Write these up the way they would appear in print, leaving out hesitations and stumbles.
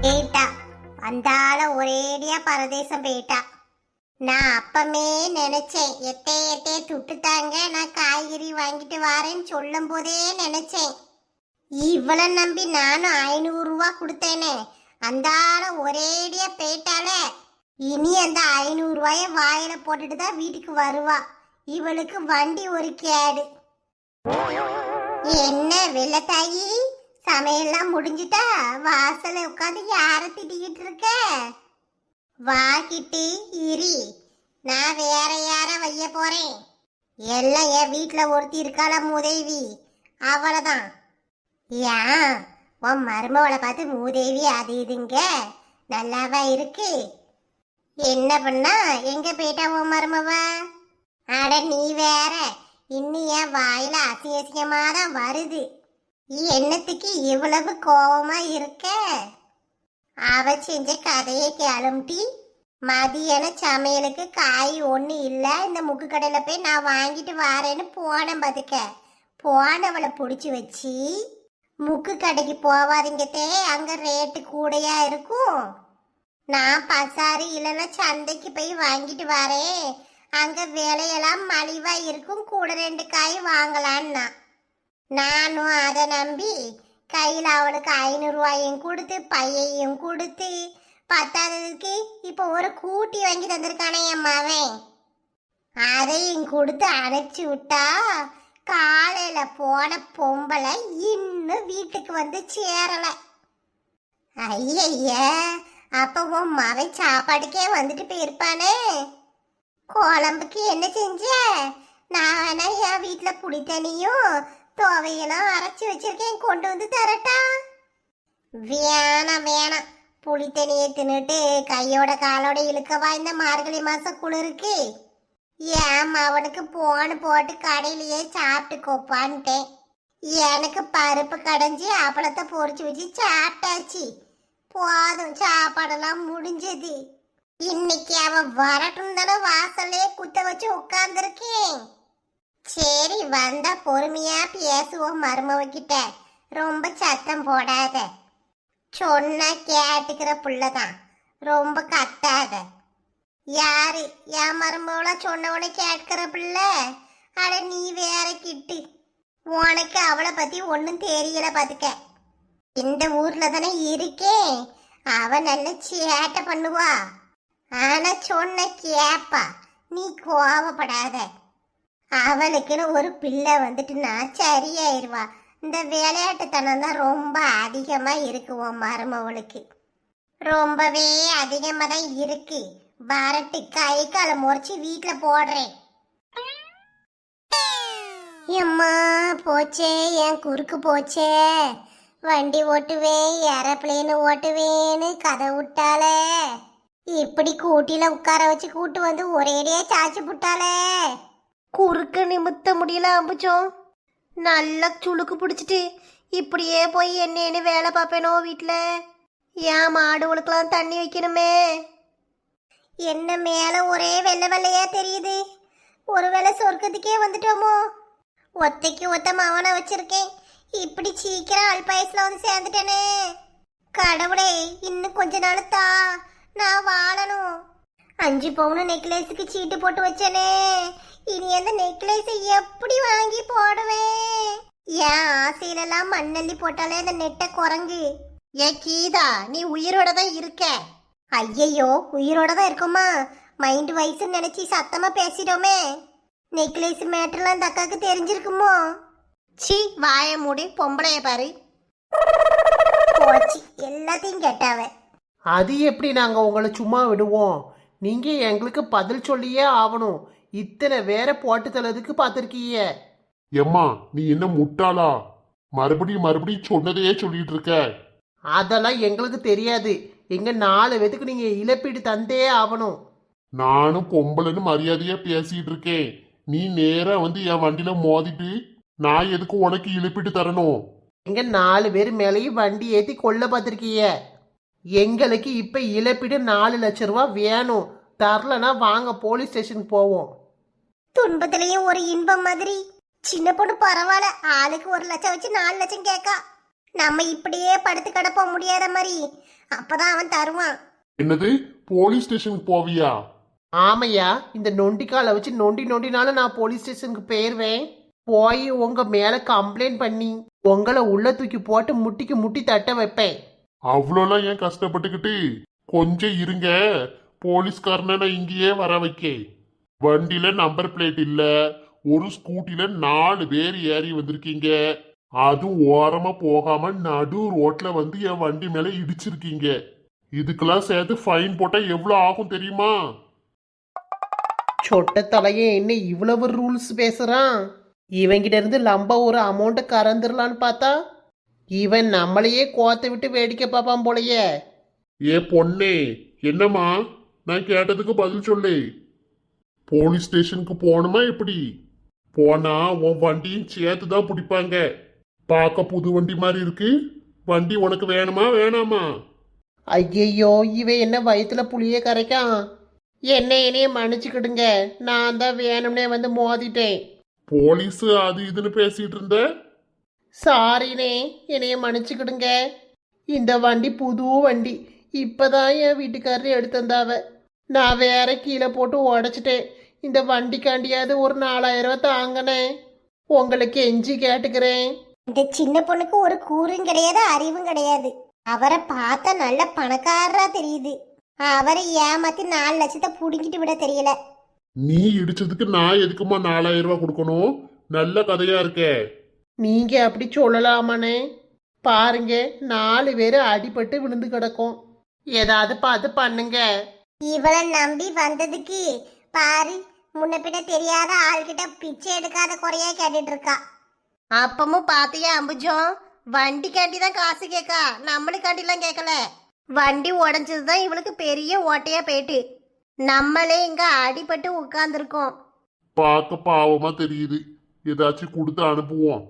போயிட்டா அந்தால ஒரேடியா பரதேசம் போயிட்டா. நான் அப்பமே நினைச்சேன், எத்தே எத்தே துட்டுத்தாங்க, நான் காய்கறி வாங்கிட்டு வரேன்னு சொல்லும் போதே நினைச்சேன். இவளை நம்பி நானும் 500 ரூபா கொடுத்தேனே, அந்தால ஒரேடியா போயிட்டால. இனி அந்த 500 ரூபாய வாயில போட்டுட்டு தான் வீட்டுக்கு வருவா. இவளுக்கு வண்டி ஒரு கேடு. என்ன வெள்ளத்தாயி, சமையல்லாம் முடிஞ்சிட்டா? வாசல்ல உட்காந்து யார திட்டிக்கிட்டு இருக்க? வாக்கிட்டு இரி, நான் வேற யார வைய போறேன். எல்லாம் என் வீட்டுல ஒருத்தி இருக்காள மூதேவி, அவளதான். ஏன் உன் மருமவளை பார்த்து மூதேவி அது இதுங்க நல்லாவா இருக்கு? என்ன பண்ணா? எங்க போயிட்டா உன் மருமவ? அட நீ வேற, இன்னும் என் வாயில அசிங்கமாதான் வருது. என்னத்துக்கு இவ்வளவு கோபமா இருக்க? அவ செஞ்ச கதையை கிளம்பி மதியான சமையலுக்கு காய் ஒண்ணு இல்ல, இந்த முக்கு கடையில போய் நான் வாங்கிட்டு வரேன்னு போனேன். பதுக்க போனவளை பிடிச்சி வச்சு, முக்கு கடைக்கு போவாதீங்கத்தே, அங்க ரேட்டு கூடையா இருக்கும், நான் பசாரி இல்லைன்னா சந்தைக்கு போய் வாங்கிட்டு வரேன், அங்க விலையெல்லாம் மலிவா இருக்கும், கூட 2 காய் வாங்கலான்னா. நானும் அதை நம்பி கையில் அவளுக்கு 500 ரூபாயும் கொடுத்து பையையும் கொடுத்து, பத்தாததுக்கு இப்போ ஒரு கூட்டி வாங்கி தந்திருக்கானே என் மவன், அதையும் கொடுத்து அனுப்பிச்சு விட்டா. காலையில போன பொம்பளை இன்னும் வீட்டுக்கு வந்து சேரல. ஐய, அப்ப உன் மவன் சாப்பாடுக்கே வந்துட்டு போயிருப்பானே. குழம்புக்கு என்ன செஞ்ச? நான் வேணா என் வீட்டுல புளித்தண்ணியும் துவையெல்லாம் அரைச்சி வச்சிருக்கேன், கொண்டு வந்து தரட்டா? வேணாம் வேணாம், புளித்தண்ணியை தின்னுட்டு கையோட காலோட இழுக்கவா இந்த மார்கழி மாசம் குளிருக்கு? ஏன் அவனுக்கு போன் போட்டு கடையிலேயே சாப்பிட்டு கோப்பான்ட்டேன். எனக்கு பருப்பு கடைஞ்சி அப்பளத்தை பொறிச்சு வச்சு சாப்பிட்டாச்சு, போதும், சாப்பாடெல்லாம் முடிஞ்சது. இன்னைக்கு அவன் வரட்டும் தானே வாசல்லே குத்த வச்சு உட்கார்ந்துருக்கேன். சரி, வந்தா பொறுமையா பேசுவோம் மருமவகிட்ட, ரொம்ப சத்தம் போடாத. சொன்னா கேட்டுக்கிற புள்ளதான், ரொம்ப கத்தாத. யாரு என் மருமவளா சொன்னவனை கேட்கிற பிள்ளை? அட நீ வேற கிட்டு, உனக்கு அவளை பத்தி ஒன்னும் தெரியல பாத்துக்க. இந்த ஊர்ல தானே இருக்கேன், அவ நல்ல சேட்டை பண்ணுவா, ஆனா சொன்ன கேப்பா, நீ கோவப்படாத. அவளுக்குன்னு ஒரு பிள்ளை வந்துட்டுனா சரியாயிருவா. இந்த விளையாட்டுத்தனம் தான் ரொம்ப அதிகமா இருக்கு உன் மருமவளுக்கு, ரொம்பவே அதிகமா தான் இருக்கு. வரட்டு, கை காலை முறைச்சி வீட்டுல போடுறேன். எம்மா போச்சே, என் குறுக்கு போச்சே. வண்டி ஓட்டுவேன், ஏரோப்ளேன் ஓட்டுவேன்னு கதை விட்டாலே, இப்படி கூட்டில உட்கார வச்சு கூட்டு வந்து ஒரேடியா சாச்சு புட்டாலே. குறுக்க நிமித்த முடியல அம்புச்சோம், நல்லா சுளுக்கு பிடிச்சிட்டு இப்படியே போய் என்னன்னு வேலை பார்ப்பேனோ வீட்டில். ஏன் மாடுகளுக்கெல்லாம் தண்ணி வைக்கணுமே. என்ன மேல ஒரே வெள்ளை வெள்ளையா தெரியுது, ஒருவேளை சொர்க்கத்துக்கே வந்துட்டோமோ? ஒத்தைக்கு ஒத்த மவனை வச்சிருக்கேன், இப்படி சீக்கிரம் அல்பாயசுல வந்து சேர்ந்துட்டேனே. கடவுளே, இன்னும் கொஞ்ச நாள் தா, நான் வாழணும். 5 பவுன் நெக்லேஸுக்கு சீட்டு போட்டு வச்சேனே, இனி அந்த நெக்லேஸை எப்படி வாங்கி போடுவேன்? என் ஆசையிலெல்லாம் மண்ணள்ளி போட்டாலே அந்த நெட்டை குரங்கு. ஏ கீதா, நீ உயிரோட தான் இருக்க? ஐயையோ, உயிரோட தான் இருக்குமா? மைண்ட் வயசுன்னு நினைச்சி சத்தமா பேசிட்டோமே. நெக்லேஸ் மேட்டர்லாம் அந்த அக்காவுக்கு தெரிஞ்சிருக்குமோ? சி, வாய மூடி, பொம்பளைய பாரு. போச்சு, எல்லாத்தையும் கேட்டாவ. அது எப்படி நாங்க உங்களை சும்மா விடுவோம்? நீங்க எங்களுக்கு பதில் சொல்லியே ஆகணும். இத்தனை வேற போட்டு தள்ளதுக்கு பார்த்துருக்கீங்க. எம்மா, நீ என்ன முட்டாளா? மறுபடியும் சொன்னதையே சொல்லிட்டு இருக்க. அதெல்லாம் எங்களுக்கு தெரியாது. எங்க 4 பேத்துக்கு நீங்க இழப்பீடு தந்தே ஆகணும். நானும் பொம்பளைன்னு மரியாதையா பேசிட்டு இருக்கேன். நீ நேரா வந்து என் வண்டியில மோதிட்டு நான் எதுக்கு உனக்கு இழப்பீடு தரணும்? எங்க 4 பேர் மேலேயும் வண்டி ஏத்தி கொல்ல பார்த்துருக்கீங்க. எங்களுக்கு இப்ப இழப்பீடு 4 லட்சம் ரூபா வேணும். தரலனா வாங்க போலீஸ் ஸ்டேஷன் போவோம். துன்பத்திலையும் ஒரு இன்பம் மாதிரி. சின்ன பொண்ணு பரவாயில்ல, ஆளுக்கு 1 லட்சம் வச்சு 4 லட்சம் கேட்கா. நம்ம இப்படியே படுத்து கிடப்போம் முடியாத மாதிரி அப்பதான் அவன் தருவான். என்னது, போலீஸ் ஸ்டேஷனுக்கு போவியா? ஆமையா, இந்த நொண்டிக்காலை வச்சு நொண்டி நொண்டினாலும் நான் போலீஸ் ஸ்டேஷனுக்கு போயிருவேன். போய் உங்க மேல கம்ப்ளைண்ட் பண்ணி உங்களை உள்ள தூக்கி போட்டு முட்டிக்கு முட்டி தட்ட வைப்பேன். அவ்வளோலாம் ஏன் கஷ்டப்பட்டுக்கிட்டு? கொஞ்சம் இருங்க, போலீஸ்காரனை நான் இங்கேயே வர வைக்க. வண்டியில நம்பர் பிளேட் இல்ல, ஒரு ஸ்கூட்டில 4 பேர் ஏறி வந்திருக்கீங்க. அதுவும் ஓரமா போகாம நடு ரோட்ல வந்து என் வண்டி மேல இடிச்சிருக்கீங்க. இதுக்கெல்லாம் சேர்த்து ஃபைன் போட்டா எவ்வளவு ஆகும் தெரியுமா? சொட்ட தலையே என்ன இவ்வளவு ரூல்ஸ் பேசுறான்? இவங்கிட்ட இருந்து லம்ப ஒரு அமௌண்ட்டை கறந்துடலான்னு பார்த்தா இவன் நம்மளையே கோத்த விட்டு வேடிக்கை பார்ப்பான் போலயே. ஏ பொண்ணே, என்னம்மா? நான் கேட்டதுக்கு பதில் சொல்லு. போலீஸ் ஸ்டேஷனுக்கு போகணுமா எப்படி? போனா உன் வண்டியும் சேர்த்து தான் பிடிப்பாங்க. பார்க்க புது வண்டி மாதிரி இருக்கு. வண்டி உனக்கு வேணுமா வேணாமா? ஐயையோ, இவன் என்ன வயிற்றுல புளியே கரைக்கான். என்னையே மன்னிச்சுக்கிடுங்க, நான் தான் வேணும்னே வந்து மோதிட்டேன். போலீஸ் அது இதுன்னு பேசிட்டு இருந்த. சாரினே, என்னைய மன்னிச்சுக்கிடுங்க. இந்த வண்டி புது வண்டி, இப்பதான் என் வீட்டுக்காரர் எடுத்து வந்தாவ. நான் வேற கீழே போட்டு உடைச்சிட்டேன். இந்த வண்டிக்காண்டியாவது ஒரு 4000 ரூபா தாங்கனே, உங்களுக்கு எஞ்சி கேட்டுக்கிறேன். இந்த சின்ன பொண்ணுக்கு ஒரு கூறும் கிடையாது, அறிவும் கிடையாது. அவரை பார்த்தா நல்ல பணக்காரரா தெரியுது. அவரை ஏமாத்தி 4 லட்சத்தை புடுங்கிட்டு விட தெரியல. நீ இடிச்சதுக்கு நான் எதுக்குமா 4000 ரூபாய் கொடுக்கணும்? நல்ல கதையா இருக்கே. நீங்க அப்படி சொல்லலாமானே? பாருங்க, 4 பேர் அடிபட்டு விழுந்து கிடக்கும். ஏதாவது பார்த்து பண்ணுங்க. இவளை நம்பி வந்ததுக்கு பாரு, முன்ன பின்ன தெரியாத ஆள்கிட்ட பிச்சை எடுக்காத குறையா கேட்டுட்டு இருக்கா. அப்பமும் பாத்தியா அம்புஜம், வண்டிக்காண்டி தான் காசு கேட்கா, நம்மளுக்காண்டிலாம் கேட்கல. வண்டி உடஞ்சது தான் இவளுக்கு பெரிய ஓட்டையா போயிட்டு நம்மளே இங்க அடிபட்டு உட்கார்ந்துருக்கோம். பார்க்க பாவமா தெரியுது. ஏதாச்சும் கொடுத்து அனுப்புவோம்.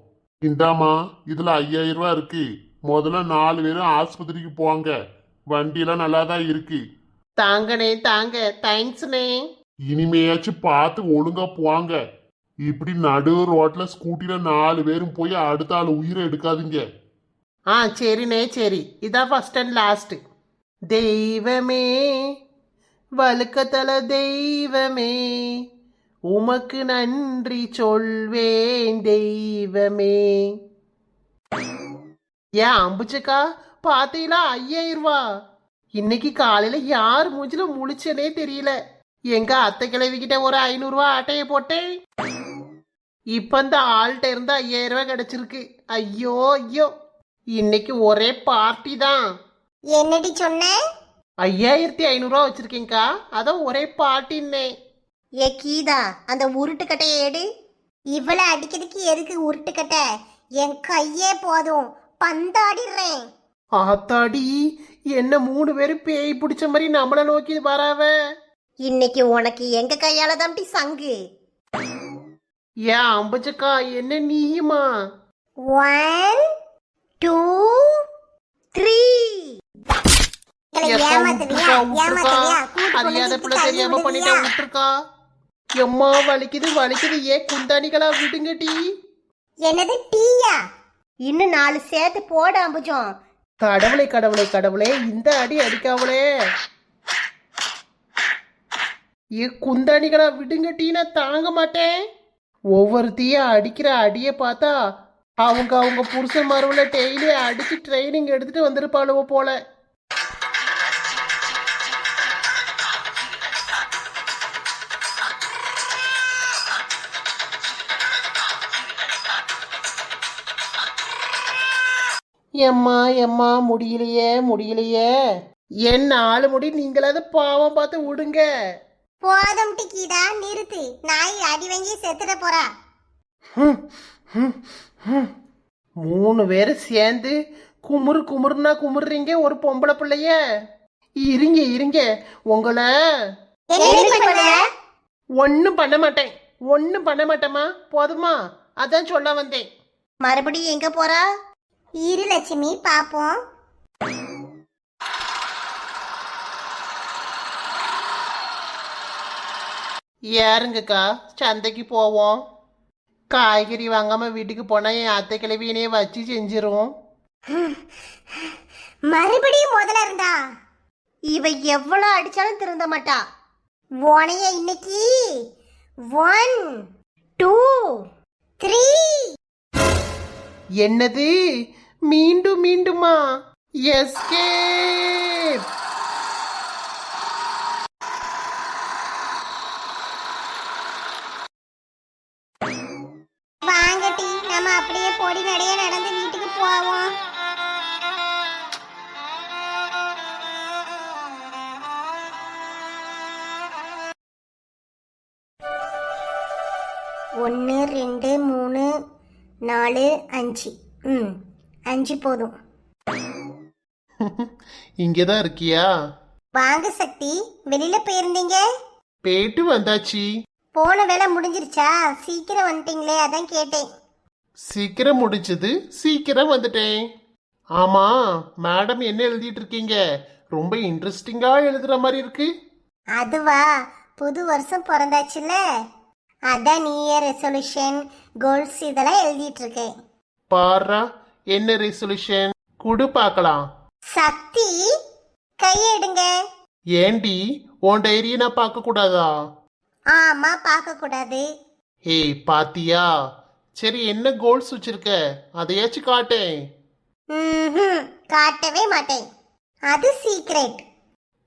இந்தாமா, இதுல 5000 ரூபாய் இருக்கு. முதல்ல 4 பேரும் ஆஸ்பத்திரிக்கு போவாங்க. வண்டியெல்லாம் நல்லா தான் இருக்கு. தாங்கனே தாங்க, தேங்க்ஸ்னே. இனிமையாச்சும் பார்த்து ஒழுங்கா போவாங்க. இப்படி நடு ரோட்ல ஸ்கூட்டில 4 பேரும் போய் அடுத்த ஆள் உயிரை எடுக்காதீங்க. ஆ சரிண்ணே, சரி. இதான் ஃபர்ஸ்ட் அண்ட் லாஸ்ட். தெய்வமே, வழுக்கத்தல தெய்வமே, உமக்கு நன்றி சொல்வேன் தெய்வமே. ஏன் அம்புச்சக்கா, பார்த்தீங்களா 5000 ரூபா? இன்னைக்கு காலையில யார் மூஞ்சில முழிச்சனே தெரியல. எங்க அத்தை கிழவிக்கிட்ட ஒரு 500 ரூபா ஆட்டையை போட்டேன். இப்ப இந்த ஆள்கிட்ட இருந்து 5000 ரூபாய் கிடைச்சிருக்கு. ஐயோ ஐயோ, இன்னைக்கு ஒரே பார்ட்டி தான். என்னடி சொன்ன? 5500 ரூபா வச்சிருக்கேங்க்கா, அதான் ஒரே பார்ட்டின்னே. ஏ கீதா, அந்த உருட்டு கட்டையை எடு. இவளை அடிக்கிறதுக்கு எதுக்கு உருட்டுக்கட்ட? என் கையே போதும், பந்தாடிடுறேன். ஆத்தாடி, என்ன 3 பேரும் பேய் பிடிச்ச மாதிரி நம்மள நோக்கி வராவ. இன்னைக்கு உனக்கு எங்க கையால தான்டி சங்கு. ஏன் அம்புச்சக்கா, என்ன நீயுமா? 1 2 3. ஏமாத்துவியா? ஏமாத்துவியா? அறியாத பிள்ளை தெரியாம பண்ணிட்டா விட்டுருக்கா. எம்மா வலிக்குது வலிக்குது, ஏ குந்தாணிகளா விடுங்கடி. என்னது டீயா? இன்னும் 4 சேர்த்து போட அம்புஜம். கடவுளே கடவுளே கடவுளே, இந்த அடி அடிக்காவளே. ஏ குந்தாணிகளா விடுங்கடி, நான் தாங்க மாட்டேன். ஒவ்வொருத்தைய அடிக்கிற அடியை பார்த்தா அவங்க புருஷன் மருவுல டெய்லி அடிச்சு ட்ரைனிங் எடுத்துட்டு வந்திருப்பாளுவோ போல. எம்மா எம்மா, முடியலையே முடியலையே. என் 4 முடி, நீங்களாவது பாவம் பார்த்து விடுங்க. போதும் டிக்கிதா, நிறுத்து. நாய் அடி வாங்கி செத்துட போறா. 3 பேரும் சேர்ந்து குமுறுனா குமுறுறீங்க ஒரு பொம்பளை பிள்ளைய. இருங்க இருங்க, உங்களை ஒன்னும் பண்ண மாட்டேன், ஒன்னும் பண்ண மாட்டேமா, போதுமா? அதான் சொல்ல வந்தேன். மறுபடியும் எங்க போறா? இரு லட்சுமி, பாப்போம். ஏறுங்கக்கா, சந்தைக்கு போவோம். காய்கறி வாங்காம வீட்டுக்கு போனா என் அத்தை கிழவியனே வச்சு செஞ்சிரும். மறுபடியும் முதல்ல இருந்தா இவ எவ்வளவு அடிச்சாலும் திருந்த மாட்டா. உனைய இன்னைக்கு 1 2 3 என்னது மீண்டும் மீண்டுமா? எஸ்கேப்! வாங்கட்டி நம்ம அப்படியே பொடி நடைய நடந்து வீட்டுக்கு போவோம். ஒன்று 2 3 4 5. 5 போதும். இங்கதான் இருக்கியா? வாங்க சக்தி, வெளியில போயிருந்தீங்க? போயிட்டு வந்தாச்சு. போன வேலை முடிஞ்சிருச்சா? சீக்கிரம் வந்துட்டீங்களே, அதான் கேட்டேன். சீக்கிரம் முடிஞ்சது, சீக்கிரம் வந்துட்டேன். ஆமா, மேடம் என்ன எழுதிட்டு இருக்கீங்க? ரொம்ப இன்ட்ரெஸ்டிங்கா எழுதுற மாதிரி இருக்கு. அதுவா, புது வருஷம் பிறந்தாச்சுல, அதான் நியூ இயர் ரெசல்யூஷன், கோல்ஸ் இதெல்லாம் எழுதிட்டு இருக்கேன். பாரா, என்ன ரெசல்யூஷன்? குடு பார்க்கலாம். சக்தி, கையெடுங்க. ஏண்டி, உன் டைரியை நான் பார்க்க கூடாதா? ஆமா, பார்க்க கூடாது. ஏய், பாத்தியா? சரி, என்ன கோல்ஸ் வச்சிருக்க? அதையாச்சும் காட்டேன். காட்டவே மாட்டேன், அது சீக்ரெட்.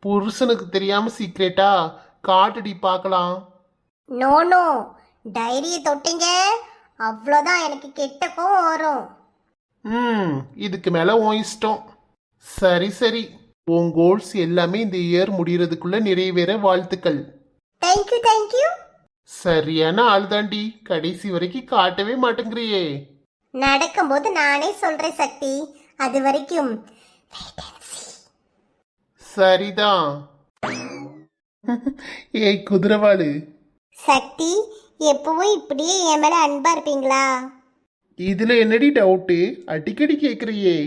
புருஷனுக்கு தெரியாம சீக்ரெட்டா? காட்டுடி பார்க்கலாம். நோ நோ, டைரியை தொட்டீங்க அவ்வளோதான், எனக்கு கெட்ட கோவம் வரும். இதுக்கு மேல உன் இஷ்டம். சரி சரி, உன் கோல்ஸ் எல்லாமே இந்த இயர் முடியறதுக்குள்ள நிறைவேற வாழ்த்துக்கள். Thank you thank you. சரியான ஆள் தாண்டி, கடைசி வரைக்கும் காட்டவே மாட்டேங்கிறியே. நடக்கும்போது நானே சொல்றேன் சக்தி, அது வரைக்கும் சரிதான். ஏய் குதிரவாளு, சக்தி, எப்பவும் இப்படியே என் மேல அன்பா இருப்பீங்களா? இதுல என்னடி டவுட்டு? அடிக்கடி கேக்குறியே.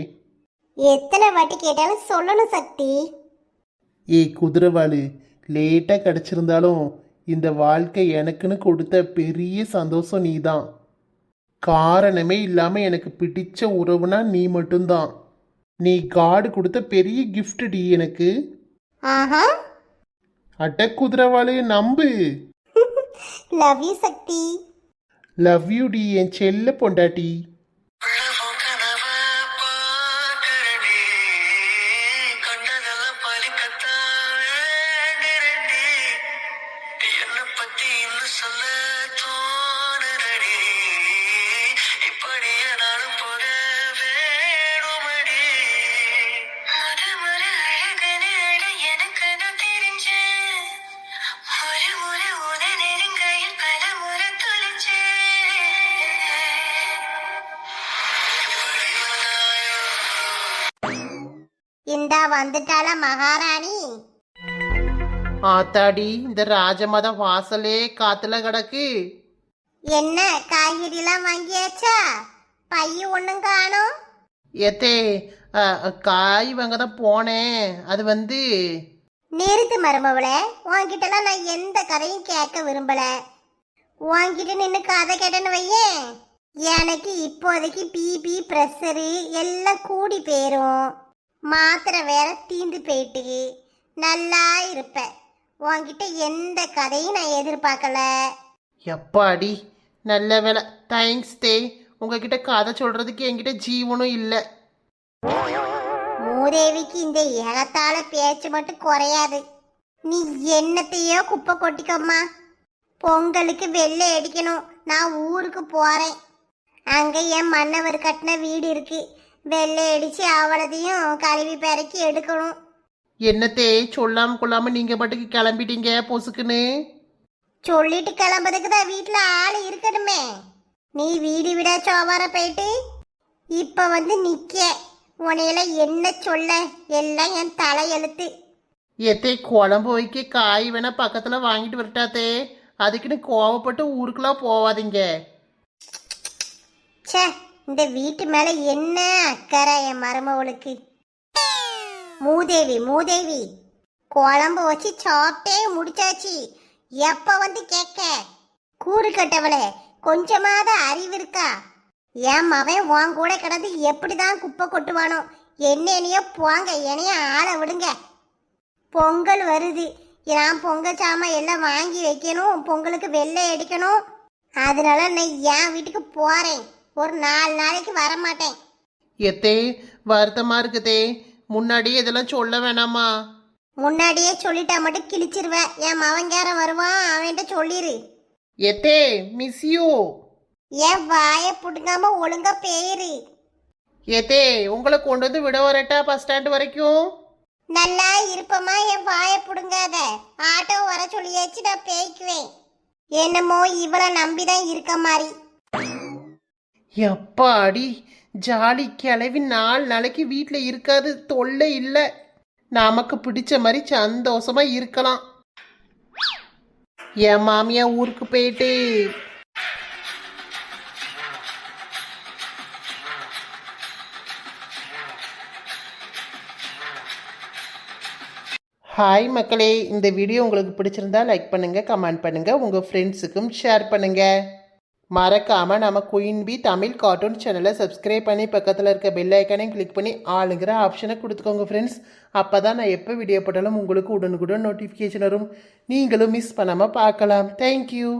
எத்தனை வாட்டி கேட்டாலும் சொல்லணும் சக்தி. ஏய் குதிரவாளு, லேட்டா கிடைச்சிருந்தாலும் இந்த வாழ்க்கை எனக்குன்னு கொடுத்த பெரிய சந்தோஷம் நீதான். காரணமே இல்லாம எனக்கு பிடிச்ச உறவுனா நீ மட்டும்தான். நீ காடு கொடுத்த பெரிய கிஃப்ட் டி எனக்கு. ஆஹா, அட்ட குதிரவாளு, நம்பு. Love you Shakti. Love you டி, என் செல்ல பொண்டாட்டி. இந்தா வந்துட்டால மகாராணி. ஆத்தாடி, இந்த ராஜமத வாசலே காத்துல கிடக்கு. என்ன காய்கறிலாம் வாங்கியாச்சா? பைய ஒண்ணும் காணோம். ஏத்தே, காய் வாங்க தான் போனேன். அது வந்து நிறுத்து மருமவளே, உன்கிட்டலாம் நான் எந்த கதையும் கேட்க விரும்பல. உன்கிட்ட நின்று கதை கேட்டேன்னு வையேன், எனக்கு இப்போதைக்கு பிபி ப்ரெஷரு எல்லாம் கூடி போயிரும். மாத்திரை வேற தீந்து போயிட்டு நல்லா இருப்ப. உன்கிட்ட எந்த கதையும் நான் எதிர்பார்க்கல. எப்பாடி, நல்ல வேலை. தேங்க்ஸ் தே. உங்ககிட்ட கதை சொல்றதுக்கு என்கிட்ட ஜீவனும் இல்லை. மூதேவிக்கு இந்த ஏகத்தால பேச்சு மட்டும் குறையாது. நீ என்னத்தையோ குப்பை கொட்டிக்கம்மா. பொங்கலுக்கு வெள்ளை அடிக்கணும், நான் ஊருக்கு போறேன். அங்க என் மன்னவர் கட்டின வீடு இருக்கு, வெள்ளை அடிச்சு அவ்வளதையும் கழுவி பெறக்கி எடுக்கணும். என்னத்தே, சொல்லாம கொள்ளாம நீங்க பாட்டுக்கு கிளம்பிட்டீங்க பொசுக்குன்னு. சொல்லிட்டு கிளம்புறதுக்கு தான் வீட்டுல ஆள் இருக்கணுமே. நீ வீடு விட சோவார போயிட்டு இப்ப வந்து நிக்க. உனையில என்ன சொல்ல, எல்லாம் என் தலையெழுத்து. ஏத்தே, குழம்பு வைக்க காய் வேணா பக்கத்துல வாங்கிட்டு வரட்டாத்தே. அதுக்குன்னு கோவப்பட்டு ஊருக்குலாம் போவாதீங்க. ச்சே, இந்த வீட்டு மேல என்ன அக்கறை என் மருமவளுக்கு. மூதேவி மூதேவி, குழம்பு வச்சு சாப்பிட்டே முடிச்சாச்சு, எப்ப வந்து கேட்க? கூறு கட்டவளே, கொஞ்சமாவது அறிவு இருக்கா? என் மவன் உன் கூட கிடந்து எப்படிதான் குப்பை கொட்டுவானோ. என்னையோ போங்க, என்னைய ஆளை விடுங்க. பொங்கல் வருது, நான் பொங்கல் சாமான் எல்லாம் வாங்கி வைக்கணும், பொங்கலுக்கு வெள்ளை அடிக்கணும். அதனால நான் என் வீட்டுக்கு போறேன். ஒரு 4 நாளைக்கு வரமாட்டேன். எத்தே வருத்தமா இருக்குதே, முன்னாடியே இதெல்லாம் சொல்ல வேணாமா? முன்னாடியே சொல்லிட்டா மட்டும் கிழிச்சிருவேன். என் மவங்கார வருவான், அவன்கிட்ட சொல்லிரு. எத்தே மிஸ் யூ. என் வாயை புடுங்காம ஒழுங்கா பேரு. எத்தே உங்களை கொண்டு வந்து விட வரட்டா பஸ் ஸ்டாண்ட் வரைக்கும்? நல்லா இருப்பமா, என் வாயை புடுங்காத. ஆட்டோ வர சொல்லியாச்சு, நான் பேய்க்குவேன். என்னமோ இவளை நம்பிதான் இருக்க மாதிரி. எப்பாடி ஜாலி கிளவி 4 நாளைக்கு வீட்டில் இருக்காது, தொல்லை இல்லை. நமக்கு பிடிச்ச மாதிரி சந்தோஷமா இருக்கலாம். என் மாமியா ஊருக்கு போயிட்டு ஹாய் மக்களே, இந்த வீடியோ உங்களுக்கு பிடிச்சிருந்தா லைக் பண்ணுங்கள், கமெண்ட் பண்ணுங்கள், உங்கள் ஃப்ரெண்ட்ஸுக்கும் ஷேர் பண்ணுங்கள். மறக்காமல் நம்ம குயின் பி தமிழ் கார்ட்டூன் சேனலை சப்ஸ்கிரைப் பண்ணி பக்கத்தில் இருக்க பெல் ஐக்கானையும் கிளிக் பண்ணி ஆளுங்கிற ஆப்ஷனை கொடுத்துக்கோங்க ஃப்ரெண்ட்ஸ். அப்போ தான் நான் எப்போ வீடியோ போட்டாலும் உங்களுக்கு உடனுக்குடன் நோட்டிஃபிகேஷன் வரும். நீங்களும் மிஸ் பண்ணாமல் பார்க்கலாம். தேங்க்யூ.